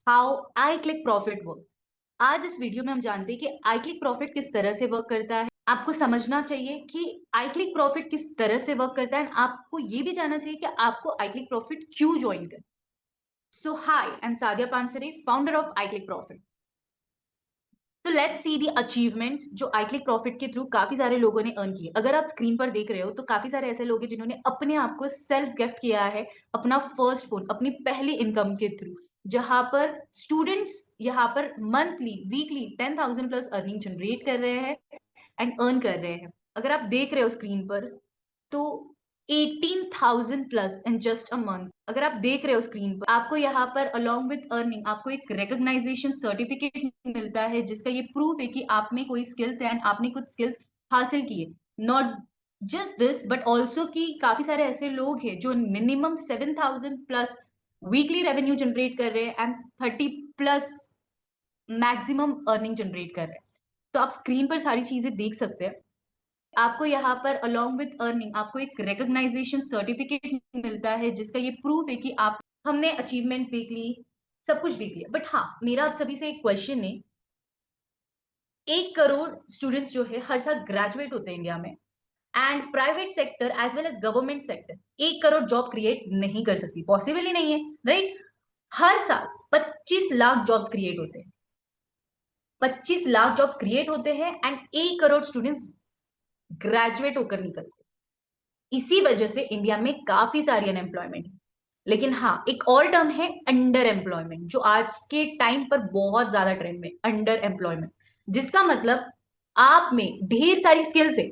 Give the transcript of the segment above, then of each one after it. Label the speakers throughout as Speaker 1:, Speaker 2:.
Speaker 1: How I click profit work. आज इस video में हम जानते हैं कि आई क्लिक प्रॉफिट किस तरह से वर्क करता है। आपको समझना चाहिए कि आई क्लिक प्रॉफिट किस तरह से वर्क करता है। आपको ये भी जानना चाहिए कि आपको आई क्लिक प्रॉफिट क्यों ज्वाइन कर। So hi, I am Sadia Pansare, founder of I click profit. तो लेट्स सी दी अचीवमेंट्स जो आई क्लिक प्रॉफिट के थ्रू काफी सारे लोगों ने अर्न किए। अगर आप स्क्रीन पर देख रहे हो तो काफी सारे ऐसे लोग हैं जिन्होंने अपने आप को सेल्फ गिफ्ट किया है अपना फर्स्ट फोन अपनी पहली इनकम के थ्रू, जहां पर स्टूडेंट्स यहाँ पर monthly weekly 10,000 plus earning generate कर रहे हैं एंड अर्न कर रहे हैं। अगर आप देख रहे हो स्क्रीन पर तो 18,000 plus in just a month. अगर आप देख रहे हो स्क्रीन पर, आपको यहाँ पर अलोंग विद अर्निंग आपको एक रिकॉग्नाइजेशन सर्टिफिकेट मिलता है जिसका ये प्रूफ है कि आप में कोई स्किल्स है एंड आपने कुछ स्किल्स हासिल किए। Not just this but also कि काफी सारे ऐसे लोग हैं जो minimum 7,000 plus weekly revenue generate कर रहे हैं and 30 plus maximum earning generate कर रहे हैं। तो आप स्क्रीन पर सारी चीजें देख सकते हैं। आपको यहाँ पर अलोंग विद अर्निंग आपको एक रिकॉग्नाइजेशन सर्टिफिकेट मिलता है जिसका ये प्रूफ है कि आप हमने अचीवमेंट देख ली, सब कुछ देख लिया। बट हाँ, मेरा आप सभी से एक क्वेश्चन है। 1 करोड़ स्टूडेंट्स जो है हर साल ग्रेजुएट होते हैं इंडिया में and private sector as well as government sector 1 crore job create नहीं कर सकती, पॉसिबल ही नहीं है, राइट। हर साल 25 लाख जॉब्स क्रिएट होते हैं, 25 लाख जॉब्स क्रिएट होते हैं एंड 1 करोड़ स्टूडेंट्स ग्रेजुएट होकर निकलते हैं। इसी वजह से इंडिया में काफी सारी अनएम्प्लॉयमेंट है। लेकिन हाँ, एक और टर्म है अंडर एम्प्लॉयमेंट, जो आज के टाइम पर बहुत ज्यादा ट्रेंड में अंडर एम्प्लॉयमेंट, जिसका मतलब आप में ढेर सारी स्किल्स है,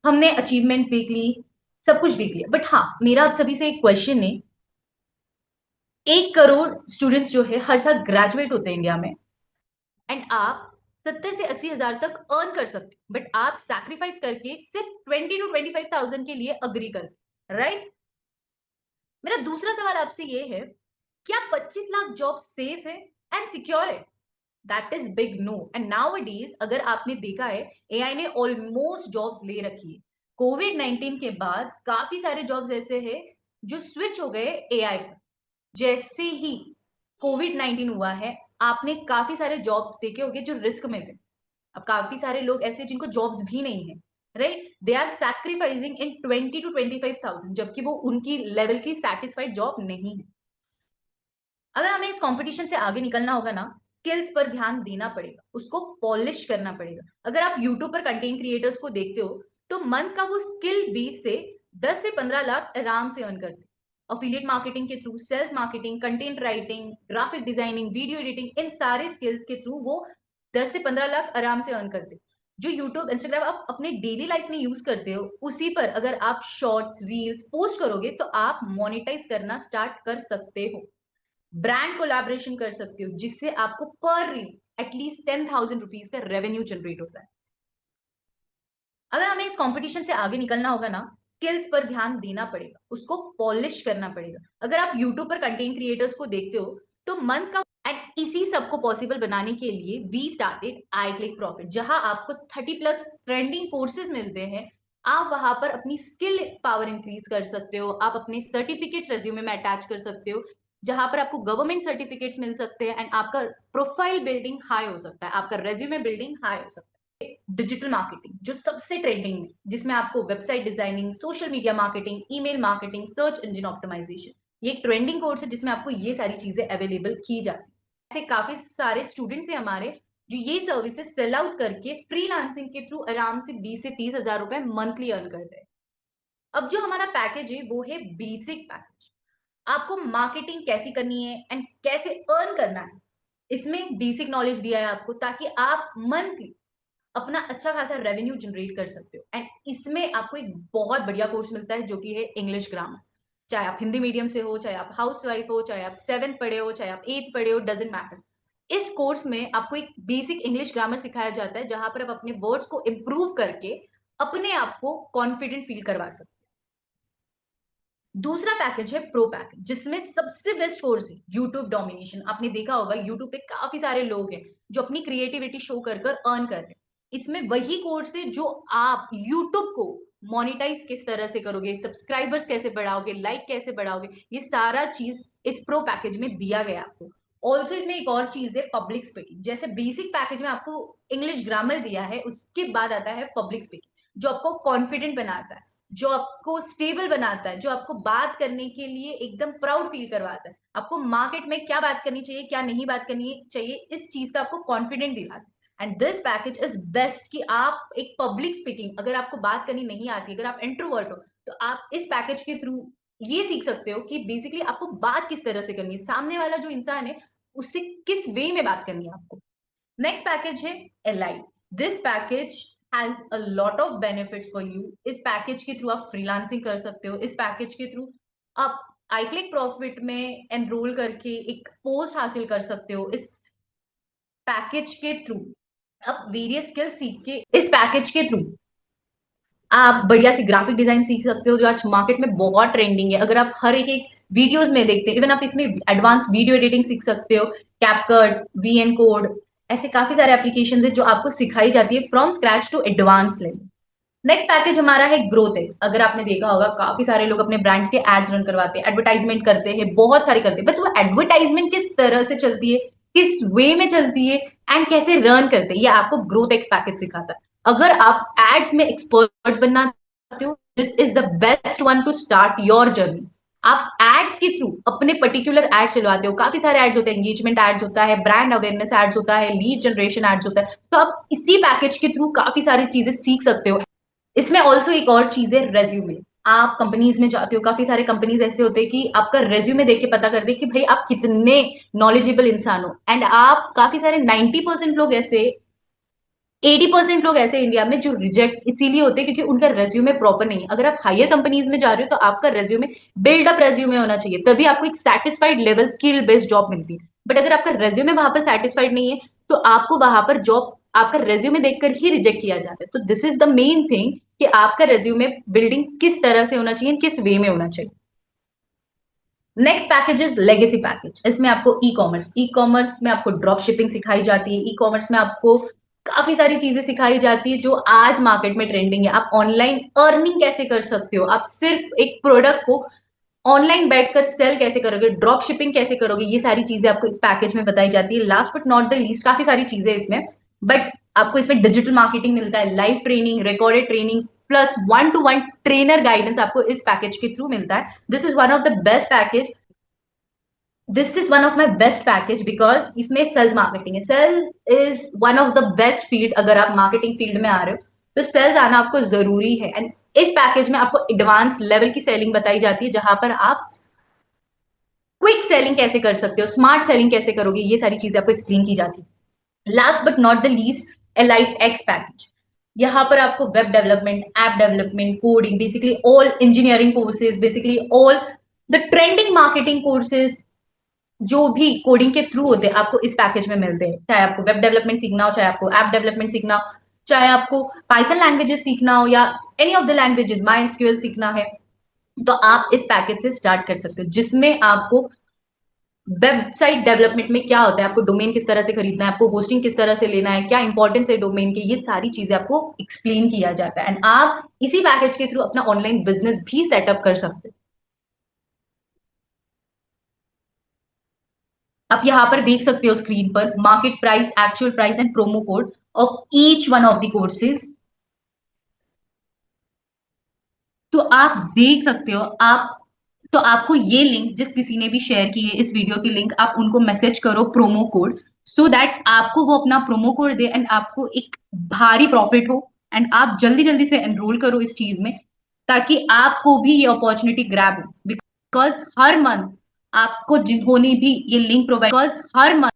Speaker 1: हमने अचीवमेंट देख ली, सब कुछ देख लिया। बट हाँ, मेरा आप सभी से एक क्वेश्चन है। 1 करोड़ स्टूडेंट्स जो है हर साल ग्रेजुएट होते हैं इंडिया में एंड आप 70 से 80 हजार तक अर्न कर सकते, बट आप सैक्रिफाइस करके सिर्फ 20 to 25,000 के लिए अग्री करते, राइट। मेरा दूसरा सवाल आपसे ये है, क्या 25 लाख जॉब सेफ है एंड सिक्योर है? That is big no. And nowadays अगर आपने देखा है, एआई ने ऑलमोस्ट जॉब्स ले रखी है। कोविड 19 के बाद काफी सारे जॉब्स ऐसे हैं जो स्विच हो गए एआई पर। जैसे ही कोविड 19 हुआ है, आपने काफी सारे जॉब्स देखे होंगे जो रिस्क में थे। अब काफी सारे लोग ऐसे जिनको जॉब्स भी नहीं है, right, they are sacrificing in 20 to 25,000, जबकि वो उनकी लेवल की सेटिस्फाइड जॉब नहीं है। अगर हमें इस कंपटीशन से आगे निकलना होगा ना, स्किल्स पर ध्यान देना पड़ेगा, उसको पॉलिश करना पड़ेगा। अगर आप यूट्यूब पर कंटेंट क्रिएटर्स को देखते हो तो मंथ का वो स्किल बेस से 10 से 15 लाख आराम से अर्न करते हैं। अफिलिएट मार्केटिंग के through, sales marketing, content writing, graphic designing, video editing, इन सारे स्किल्स के थ्रू वो 10 से 15 लाख आराम से अर्न करते हैं। जो यूट्यूब इंस्टाग्राम आप अपने डेली लाइफ में यूज करते हो, उसी पर अगर आप शॉर्ट्स रील्स पोस्ट करोगे तो आप मोनेटाइज करना स्टार्ट कर सकते हो। ब्रांड कोलैबोरेशन कर सकते हो जिससे आपको पर रील एटलीस्ट 10,000 रुपीज का रेवेन्यू जनरेट होता है। अगर हमें इस कंपटीशन से आगे निकलना होगा ना, स्किल्स पर ध्यान देना पड़ेगा, उसको पॉलिश करना पड़ेगा। अगर आप यूट्यूब पर कंटेंट क्रिएटर्स को देखते हो तो मंथ का एंड इसी सबको पॉसिबल बनाने के लिए we started I click profit, जहां आपको 30 प्लस ट्रेंडिंग कोर्सेज मिलते हैं। आप वहां पर अपनी स्किल पावर इंक्रीज कर सकते हो, आप अपने सर्टिफिकेट्स रेज्यूमे में अटैच कर सकते हो, जहां पर आपको गवर्नमेंट सर्टिफिकेट्स मिल सकते हैं एंड आपका प्रोफाइल बिल्डिंग हाई हो सकता है, आपका रेज्यूमे बिल्डिंग हाई हो सकता है। डिजिटल मार्केटिंग जो सबसे ट्रेंडिंग में, जिसमें आपको website designing, social media marketing, email marketing, search engine optimisation, ये एक ट्रेंडिंग कोर्स है जिसमें आपको ये सारी चीजें अवेलेबल की जाती है। ऐसे काफी सारे स्टूडेंट्स हैं हमारे जो ये सर्विसेज सेल आउट करके फ्रीलांसिंग के थ्रू आराम से 20 से 30 हजार रुपए मंथली अर्न कर रहे हैं। अब जो हमारा पैकेज है वो है बेसिक पैकेज। आपको मार्केटिंग कैसी करनी है एंड कैसे अर्न करना है, इसमें बेसिक नॉलेज दिया है आपको, ताकि आप मंथली अपना अच्छा खासा रेवेन्यू जनरेट कर सकते हो। एंड इसमें आपको एक बहुत बढ़िया कोर्स मिलता है जो कि है इंग्लिश ग्रामर। चाहे आप हिंदी मीडियम से हो, चाहे आप हाउस वाइफ हो, चाहे आप 7th पढ़े हो, चाहे आप 8th पढ़े हो, डजेंट मैटर। इस कोर्स में आपको एक बेसिक इंग्लिश ग्रामर सिखाया जाता है जहां पर आप अपने वर्ड्स को इंप्रूव करके अपने आप को कॉन्फिडेंट फील करवा सकते हैं। दूसरा पैकेज है प्रो पैकेज, जिसमें सबसे बेस्ट कोर्स है यूट्यूब डोमिनेशन। आपने देखा होगा यूट्यूब पे काफी सारे लोग हैं जो अपनी क्रिएटिविटी शो कर कर अर्न कर रहे हैं। इसमें वही कोर्स है जो आप यूट्यूब को मोनिटाइज किस तरह से करोगे, सब्सक्राइबर्स कैसे बढ़ाओगे, लाइक कैसे बढ़ाओगे, ये सारा चीज इस प्रो पैकेज में दिया गया आपको। ऑल्सो इसमें एक और चीज है पब्लिक स्पीकिंग। जैसे बेसिक पैकेज में आपको इंग्लिश ग्रामर दिया है, उसके बाद आता है पब्लिक स्पीकिंग, जो आपको कॉन्फिडेंट बनाता है, जो आपको स्टेबल बनाता है, जो आपको बात करने के लिए एकदम प्राउड फील करवाता है, आपको मार्केट में क्या बात करनी चाहिए क्या नहीं बात करनी चाहिए इस चीज का आपको कॉन्फिडेंट दिलाता है। And this package is best कि आप एक पब्लिक स्पीकिंग, अगर आपको बात करनी नहीं आती, अगर आप इंट्रोवर्ट हो, तो आप इस पैकेज के थ्रू ये सीख सकते हो कि बेसिकली आपको बात किस तरह से करनी है, सामने वाला जो इंसान है उससे किस वे में बात करनी है आपको। नेक्स्ट पैकेज है elite. This package has a lot of benefits for you. इस पैकेज के थ्रू आप फ्रीलांसिंग कर सकते हो, इस पैकेज के थ्रू आप iClick प्रॉफिट में एनरोल करके एक पोस्ट हासिल कर सकते हो। इस पैकेज के थ्रू आप वेरियस स्किल्स सीख के, इस पैकेज के थ्रू आप बढ़िया सी ग्राफिक डिजाइन सीख सकते हो जो आज मार्केट में बहुत ट्रेंडिंग है। अगर आप हर एक वीडियोस में देखते हैं, इवन आप इसमें एडवांस वीडियो एडिटिंग सीख सकते हो, कैपकट, वीएन कोड, ऐसे काफी सारे एप्लीकेशंस है जो आपको सिखाई जाती है from scratch to advance level. Next package हमारा है ग्रोथ एक्स। अगर आपने देखा होगा काफी सारे लोग अपने ब्रांड्स के एड्स रन करवाते हैं, एडवर्टाइजमेंट करते हैं, बहुत सारे करते हैं, बट वो एडवर्टाइजमेंट किस तरह से चलती है, किस वे में चलती है एंड कैसे रन करते हैं, ये आपको ग्रोथ एक्स पैकेज सिखाता है। अगर आप एड्स में एक्सपर्ट बनना चाहते हो, this is the best one two start your journey. आप एड्स के थ्रू अपने पर्टिकुलर एड्स चलवाते हो, काफी सारे एड्स होते हैं, एंगेजमेंट एड्स होता है, ब्रांड अवेयरनेस एड्स होता है, लीड जनरेशन एड्स होता है, तो आप इसी पैकेज के थ्रू काफी सारी चीजें सीख सकते हो। इसमें ऑल्सो एक और चीज है रेज्यूमे। आप कंपनीज में जाते हो, काफी सारे कंपनीज ऐसे होते हैं कि आपका रेज्यूमे देख के पता करते हैं कि भाई आप कितने नॉलेजेबल इंसान हो। एंड आप काफी सारे 90% लोग ऐसे, 80% लोग ऐसे इंडिया में जो रिजेक्ट इसीलिए होते हैं क्योंकि उनका रेज्यूमे प्रॉपर नहीं है। अगर आप हायर कंपनीज में जा रहे हो तो आपका रेज्यूमे बिल्डअप रेज्यूमे होना चाहिए, तभी आपको एक satisfied level skill based job मिलती है। बट अगर आपका रेज्यूमे वहां पर सेटिस्फाइड नहीं है तो आपको वहां पर जॉब आपका रेज्यूमे देखकर ही रिजेक्ट किया जाता है। तो this is the main thing कि आपका रेज्यूमे बिल्डिंग किस तरह से होना चाहिए, किस वे में होना चाहिए। Next package is legacy package. इसमें आपको ई कॉमर्स में आपको ड्रॉप शिपिंग सिखाई जाती है, ई कॉमर्स में आपको काफी सारी चीजें सिखाई जाती है जो आज मार्केट में ट्रेंडिंग है। आप ऑनलाइन अर्निंग कैसे कर सकते हो, आप सिर्फ एक प्रोडक्ट को ऑनलाइन बैठकर सेल कैसे करोगे, ड्रॉप शिपिंग कैसे करोगे, ये सारी चीजें आपको इस पैकेज में बताई जाती है। Last but not the least, काफी सारी चीजें इसमें, बट आपको इसमें डिजिटल मार्केटिंग मिलता है, live training, recorded training plus one to one trainer guidance आपको इस पैकेज के थ्रू मिलता है। This is one of the best package, this is one of my best package because इसमें सेल्स मार्केटिंग है। Sales is one of the best field. अगर आप marketing field में आ रहे हो तो सेल्स आना आपको जरूरी है। एंड इस पैकेज में आपको एडवांस लेवल की सेलिंग बताई जाती है जहां पर आप क्विक सेलिंग कैसे कर सकते हो, स्मार्ट सेलिंग कैसे करोगे, ये सारी चीजें आपको एक्सप्लेन की जाती है। Last but not the least, elite X package. यहाँ पर आपको web development, app development, coding, basically all engineering courses, basically all the trending marketing courses जो भी कोडिंग के थ्रू होते हैं आपको इस पैकेज में मिलते हैं। चाहे आपको वेब डेवलपमेंट सीखना हो, चाहे आपको ऐप डेवलपमेंट सीखना हो, चाहे आपको पाइथन लैंग्वेजेस सीखना हो या any of the languages, my SQL सीखना है, तो आप इस पैकेज से स्टार्ट कर सकते हो, जिसमें आपको वेबसाइट डेवलपमेंट में क्या होता है, आपको डोमेन किस तरह से खरीदना है, आपको होस्टिंग किस तरह से लेना है, क्या इंपॉर्टेंस है डोमेन की, ये सारी चीजें आपको एक्सप्लेन किया जाता है। एंड आप इसी पैकेज के थ्रू अपना ऑनलाइन बिजनेस भी सेटअप कर सकते हैं। आप यहाँ पर देख सकते हो स्क्रीन पर market price, actual price and promo code of each one of the courses. तो आप देख सकते हो, आप तो आपको ये लिंक जिस किसी ने भी शेयर की है इस वीडियो की लिंक, आप उनको मैसेज करो प्रोमो कोड, सो दैट आपको वो अपना प्रोमो कोड दे एंड आपको एक भारी प्रॉफिट हो। एंड आप जल्दी जल्दी से एनरोल करो इस चीज में ताकि आपको भी ये अपॉर्चुनिटी ग्रैब हो। बिकॉज हर मंथ आपको जिन्होंने भी ये link provide, because her month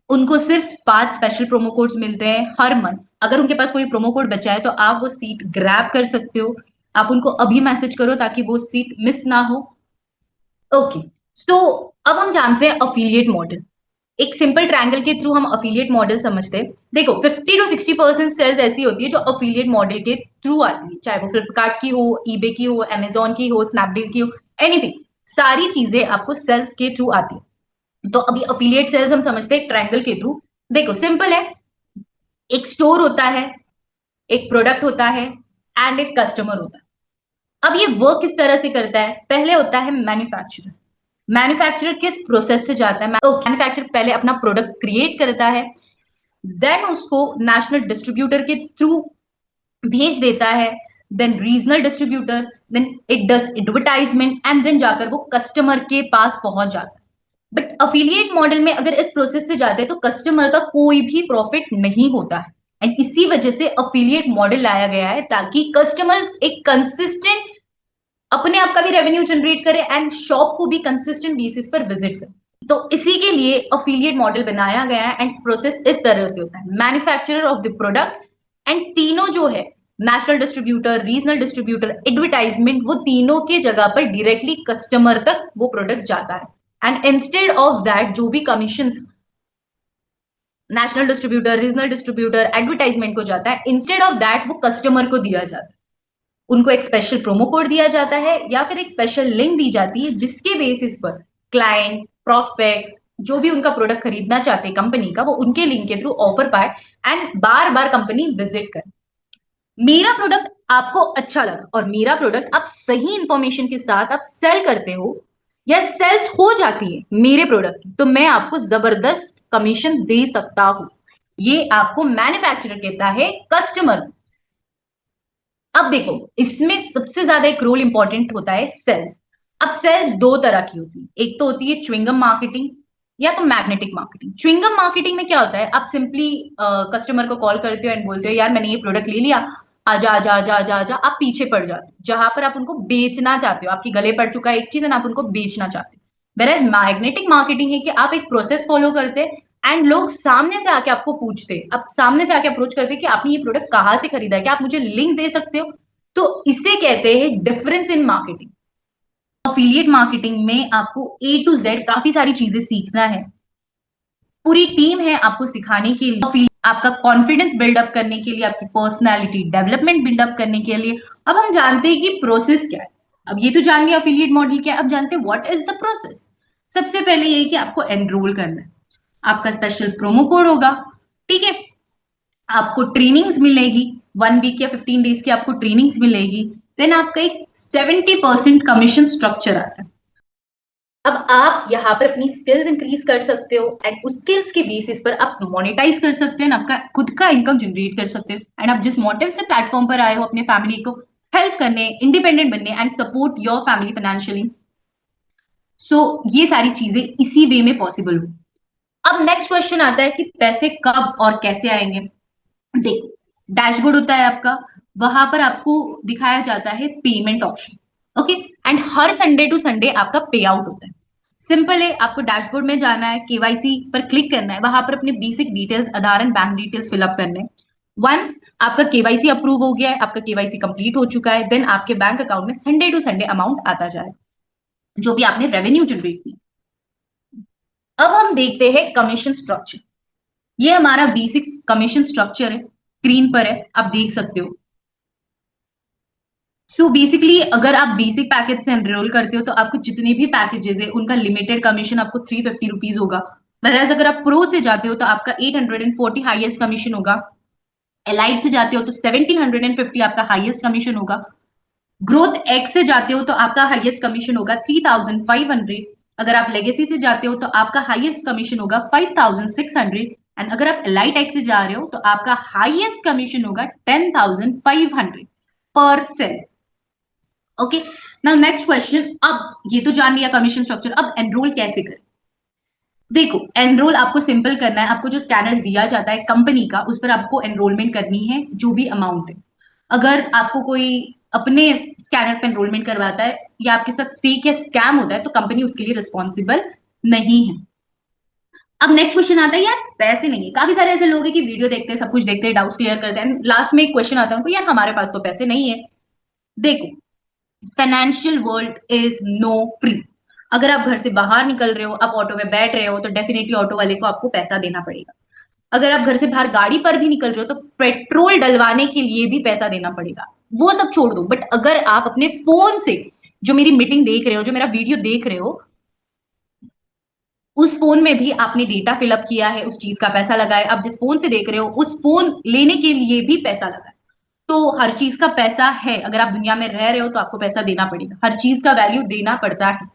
Speaker 1: उनको सिर्फ 5 स्पेशल प्रोमो कोड्स मिलते हैं हर मंथ। अगर उनके पास कोई प्रोमो कोड बचा है तो आप वो सीट ग्रैब कर सकते हो। आप उनको अभी मैसेज करो ताकि वो सीट मिस ना हो। ओके, सो अब हम जानते हैं अफिलिएट मॉडल। एक सिंपल ट्रायंगल के थ्रू हम अफिलिएट मॉडल समझते हैं। देखो 50 to 60% सेल्स ऐसी होती है जो अफिलिएट मॉडल के थ्रू आती है, चाहे वो फ्लिपकार्ट की हो, ईबे की हो, अमेजोन की हो, स्नैपडील की हो, एनीथिंग, सारी चीजें आपको सेल्स के थ्रू आती है। तो अभी अफिलिएट सेल्स हम समझते हैं एक ट्रायंगल के थ्रू। देखो सिंपल है, एक स्टोर होता है, एक प्रोडक्ट होता है एंड एक कस्टमर होता है। अब ये वर्क किस तरह से करता है, पहले होता है मैन्युफैक्चरर, मैन्युफैक्चरर किस प्रोसेस से जाता है? मैन्युफैक्चरर पहले अपना प्रोडक्ट क्रिएट करता है, देन उसको नेशनल डिस्ट्रीब्यूटर के थ्रू भेज देता है, then regional distributor, then it does advertisement and then जाकर वो कस्टमर के पास पहुंच जाता है। बट अफिलिएट मॉडल में अगर इस प्रोसेस से जाते हैं तो कस्टमर का कोई भी प्रॉफिट नहीं होता है, एंड इसी वजह से अफिलिएट मॉडल लाया गया है ताकि कस्टमर्स एक कंसिस्टेंट अपने आप का भी रेवेन्यू जनरेट करे एंड शॉप को भी कंसिस्टेंट बेसिस पर विजिट करे। तो इसी के लिए अफिलिएट मॉडल बनाया गया है, एंड प्रोसेस इस तरह से होता है, manufacturer of the product and तीनों जो है, national distributor, regional distributor, advertisement, वो तीनों के जगह पर डायरेक्टली कस्टमर तक वो प्रोडक्ट जाता है। एंड इंस्टेड ऑफ दैट जो भी commission national distributor, regional distributor, advertisement को जाता है, इंस्टेड ऑफ दैट वो कस्टमर को दिया जाता है। उनको एक स्पेशल प्रोमो कोड दिया जाता है या फिर एक स्पेशल लिंक दी जाती है जिसके बेसिस पर क्लाइंट, प्रोस्पेक्ट, जो भी उनका प्रोडक्ट खरीदना चाहते हैं कंपनी का, वो उनके लिंक के थ्रू ऑफर पाए and bar bar company visit करे। मेरा प्रोडक्ट आपको अच्छा लगा और मेरा प्रोडक्ट आप सही इंफॉर्मेशन के साथ आप सेल करते हो या सेल्स हो जाती है मेरे प्रोडक्ट की, तो मैं आपको जबरदस्त कमीशन दे सकता हूं। ये आपको मैन्युफैक्चरर कहता है कस्टमर। अब देखो, इसमें सबसे ज्यादा एक रोल इंपॉर्टेंट होता है सेल्स। अब सेल्स दो तरह की होती है, एक तो होती है च्युइंगम मार्केटिंग या तो मैग्नेटिक मार्केटिंग। च्युइंगम मार्केटिंग में क्या होता है, आप सिंपली कस्टमर को कॉल करते हो एंड बोलते हो यार मैंने ये प्रोडक्ट ले लिया, आजा आजा आजा आजा आजा, आप पीछे पड़ जाते हो जहां पर आप उनको बेचना चाहते हो, आपकी गले पड़ चुका है एक चीज एंड आप उनको बेचना चाहते हो। वेयर मैग्नेटिक मार्केटिंग है कि आप एक प्रोसेस फॉलो करते हैं एंड लोग सामने से आके आपको पूछते हैं, आप सामने से आके अप्रोच करते हैं कि आपने ये प्रोडक्ट कहाँ से खरीदा है, क्या आप मुझे लिंक दे सकते हो? तो इसे कहते हैं difference in marketing. Affiliate marketing में आपको ए टू जेड काफी सारी चीजें सीखना है, पूरी टीम है आपको सिखाने के लिए, आपका कॉन्फिडेंस बिल्डअप करने के लिए, आपकी पर्सनैलिटी डेवलपमेंट बिल्डअप करने के लिए। अब हम जानते हैं कि प्रोसेस क्या है। अब ये तो जान लिया अफिलिएट मॉडल क्या है, अब जानते हैं व्हाट इज द प्रोसेस। सबसे पहले ये कि आपको एनरोल करना है, आपका स्पेशल प्रोमो कोड होगा, ठीक है, आपको ट्रेनिंग्स मिलेगी, 1 वीक या 15 डेज की आपको ट्रेनिंग्स मिलेगी, देन आपका एक 70% कमीशन स्ट्रक्चर आता है। अब आप यहाँ पर अपनी स्किल्स इंक्रीज कर सकते हो एंड उस स्किल्स के बेसिस पर आप मोनेटाइज कर सकते हो, आपका खुद का इनकम जनरेट कर सकते हो। एंड आप जिस मोटिव से प्लेटफॉर्म पर आए हो अपने फैमिली को हेल्प करने, इंडिपेंडेंट बनने and support your family financially, so ये सारी चीजें इसी वे में पॉसिबल हो। अब नेक्स्ट क्वेश्चन आता है कि पैसे कब और कैसे आएंगे। देखो, डैशबोर्ड होता है आपका, वहां पर आपको दिखाया जाता है पेमेंट ऑप्शन, ओके, एंड हर संडे टू संडे आपका पे आउट होता है। सिंपल है, आपको डैशबोर्ड में जाना है, केवाईसी पर क्लिक करना है, वहां पर अपने basic details, Aadhaar and bank details fill up करने हैं। वंस आपका केवाईसी अप्रूव हो गया है, आपका केवाईसी कंप्लीट हो चुका है, देन आपके बैंक अकाउंट में संडे टू संडे अमाउंट आता जाए जो भी आपने रेवेन्यू जनरेट किया। अब हम देखते हैं कमीशन स्ट्रक्चर। ये हमारा बेसिक कमीशन स्ट्रक्चर है, स्क्रीन पर है, आप देख सकते हो। सो बेसिकली अगर आप बेसिक पैकेज से एनरोल करते हो तो आपको जितने भी पैकेजेस है उनका लिमिटेड कमीशन आपको 350 रुपीज होगा। वरएज अगर आप प्रो से जाते हो तो आपका 840 हाईएस्ट कमीशन होगा। एलाइट से जाते हो तो 1750 आपका हाईएस्ट कमीशन होगा। ग्रोथ एक्स से जाते हो तो आपका हाईएस्ट कमीशन होगा 3500। अगर आप लेगेसी से जाते हो तो आपका हाईएस्ट कमीशन होगा 5600। एंड अगर आप एलाइट एक्स से जा रहे हो तो आपका हाईएस्ट कमीशन होगा 10,500 पर sale. Okay, now next question. अब ये तो जान लिया कमीशन स्ट्रक्चर, अब एनरोल कैसे करें। देखो, एनरोल आपको सिंपल करना है, आपको जो स्कैनर दिया जाता है कंपनी का उस पर आपको एनरोलमेंट करनी है, जो भी अमाउंट है। अगर आपको कोई अपने स्कैनर पे एनरोलमेंट करवाता है या आपके साथ फेक या स्कैम होता है तो कंपनी उसके लिए रिस्पॉन्सिबल नहीं है। अब नेक्स्ट क्वेश्चन आता है, यार पैसे नहीं है। काफी सारे ऐसे लोग हैं कि वीडियो देखते हैं, सब कुछ देखते हैं, डाउट्स क्लियर करते हैं, लास्ट में एक क्वेश्चन आता है उनको, यार हमारे पास तो पैसे नहीं है। देखो, financial world is no free. अगर आप घर से बाहर निकल रहे हो, आप ऑटो में बैठ रहे हो तो डेफिनेटली ऑटो वाले को आपको पैसा देना पड़ेगा। अगर आप घर से बाहर गाड़ी पर भी निकल रहे हो तो पेट्रोल डलवाने के लिए भी पैसा देना पड़ेगा। वो सब छोड़ दो, बट अगर आप अपने फोन से जो मेरी मीटिंग देख रहे हो, जो मेरा वीडियो देख रहे हो, उस फोन में भी आपने डेटा फिलअप किया है, उस चीज का पैसा लगा है। आप जिस फोन से देख रहे हो उस फोन लेने के लिए भी पैसा लगा है। तो हर चीज का पैसा है, अगर आप दुनिया में रह रहे हो तो आपको पैसा देना पड़ेगा, हर चीज का वैल्यू देना पड़ता है।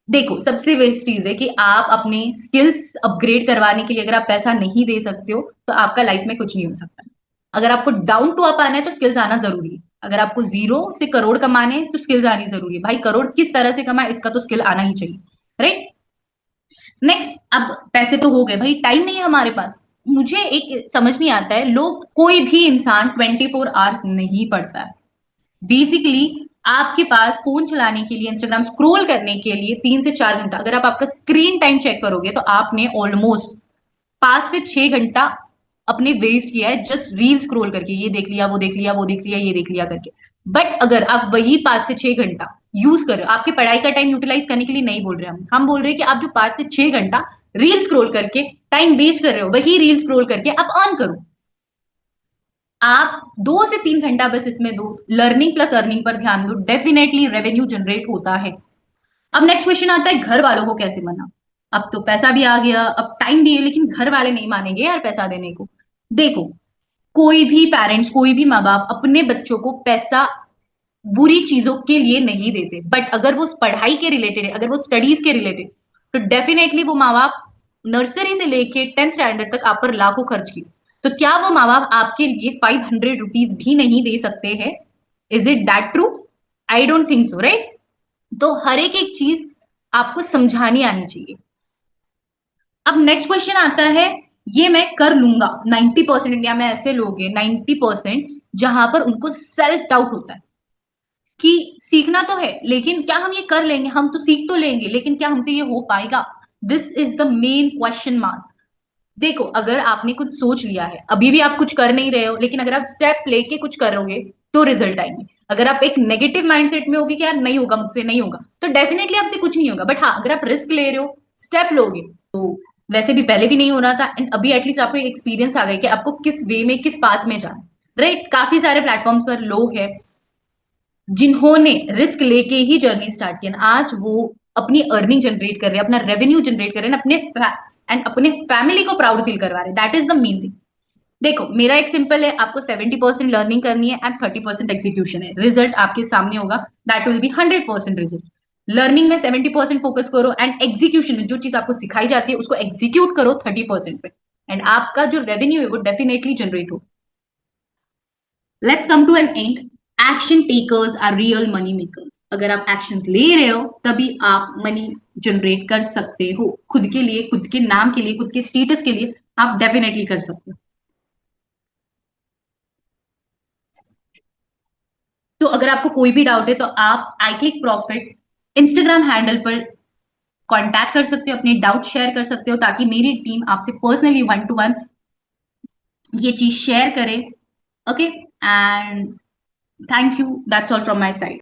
Speaker 1: देखो, सबसे बेस्ट चीज है कि आप अपने स्किल्स अपग्रेड करवाने के लिए अगर आप पैसा नहीं दे सकते हो तो आपका लाइफ में कुछ नहीं हो सकता। अगर आपको डाउन टू अप आना है तो स्किल्स आना जरूरी है। अगर आपको जीरो से करोड़ कमाने हैं तो स्किल्स आनी जरूरी है। भाई करोड़ किस तरह से कमाए इसका तो स्किल आना ही चाहिए, राइट। नेक्स्ट, अब पैसे तो हो गए भाई, टाइम नहीं है हमारे पास। मुझे एक समझ नहीं आता है, लोग, कोई भी इंसान 24 आवर्स नहीं पढ़ता है। बेसिकली आपके पास फोन चलाने के लिए, इंस्टाग्राम स्क्रॉल करने के लिए 3 से 4 घंटा, अगर आप आपका स्क्रीन टाइम चेक करोगे तो आपने ऑलमोस्ट 5 से 6 घंटा अपने वेस्ट किया है जस्ट रील स्क्रॉल करके, ये देख लिया, वो देख लिया, वो देख लिया, ये देख लिया करके। बट अगर आप वही 5 से 6 घंटा यूज कर रहे हो, आपके पढ़ाई का टाइम यूटिलाइज करने के लिए नहीं बोल रहे हम बोल रहे हैं कि आप जो 5 से 6 घंटा रील स्क्रॉल करके टाइम वेस्ट कर रहे हो, वही रील स्क्रॉल करके आप अर्न करो। आप 2 से 3 घंटा बस इसमें दो, लर्निंग प्लस अर्निंग पर ध्यान दो, डेफिनेटली रेवेन्यू जनरेट होता है। अब नेक्स्ट क्वेश्चन आता है, घर वालों को कैसे मना। अब तो पैसा भी आ गया, अब टाइम भी है, लेकिन घर वाले नहीं मानेंगे यार पैसा देने को। देखो, कोई भी पेरेंट्स, कोई भी माँ बाप अपने बच्चों को पैसा बुरी चीजों के लिए नहीं देते, बट अगर वो पढ़ाई के रिलेटेड है, अगर वो स्टडीज के रिलेटेड, तो डेफिनेटली वो माँ बाप नर्सरी से लेके 10th स्टैंडर्ड तक आप पर लाखों खर्च की, तो क्या वो माँ बाप आपके लिए 500 रुपीज भी नहीं दे सकते हैं? Is it that true? I don't think so, right. तो हर एक एक चीज आपको समझानी आनी चाहिए। अब नेक्स्ट क्वेश्चन आता है, ये मैं कर लूंगा। 90% इंडिया में ऐसे लोग हैं, 90% जहां पर उनको सेल्फ डाउट होता है कि सीखना तो है लेकिन क्या हम ये कर लेंगे, हम तो सीख तो लेंगे लेकिन क्या हमसे ये हो पाएगा। This is the main question mark. देखो, अगर आपने कुछ सोच लिया है, अभी भी आप कुछ कर नहीं रहे हो, लेकिन अगर आप स्टेप लेके कुछ करोगे तो रिजल्ट आएंगे। अगर आप एक नेगेटिव माइंडसेट में होगे कि यार नहीं होगा, मुझसे नहीं होगा, तो डेफिनेटली आपसे कुछ नहीं होगा। बट हाँ, अगर आप रिस्क ले रहे हो, स्टेप लोगे, तो वैसे भी पहले भी नहीं हो रहा था एंड अभी एटलीस्ट आपको एक एक्सपीरियंस आ गया कि आपको किस वे में, किस पाथ में जाना, राइट। काफी सारे प्लेटफॉर्म्स पर लोग हैं जिन्होंने रिस्क लेके ही जर्नी स्टार्ट किया, आज वो अपनी अर्निंग जनरेट कर रहे हैं, अपना रेवेन्यू जनरेट कर रहे हैं, अपने फैमिली को प्राउड फील करवा रहे हैं। That is the main thing. देखो, मेरा एक सिंपल है, आपको 70% लर्निंग करनी है एंड 30% एग्जीक्यूशन है। रिजल्ट आपके सामने होगा, that will be 100% result. Learning में 70% फोकस करो एंड एग्जीक्यूशन में जो चीज आपको सिखाई जाती है उसको एग्जीक्यूट करो 30% पे, एंड आपका जो रेवेन्यू है वो डेफिनेटली जनरेट हो। Let's come to an end. Action takers are real money makers. अगर आप एक्शंस ले रहे हो तभी आप मनी जनरेट कर सकते हो, खुद के लिए, खुद के नाम के लिए, खुद के स्टेटस के लिए आप डेफिनेटली कर सकते हो। तो अगर आपको कोई भी डाउट है तो आप आई क्लिक प्रॉफिट इंस्टाग्राम हैंडल पर कांटेक्ट कर सकते हो, अपने डाउट शेयर कर सकते हो, ताकि मेरी टीम आपसे पर्सनली 1 to 1 ये चीज शेयर करे। Okay, and thank you, that's all from my side.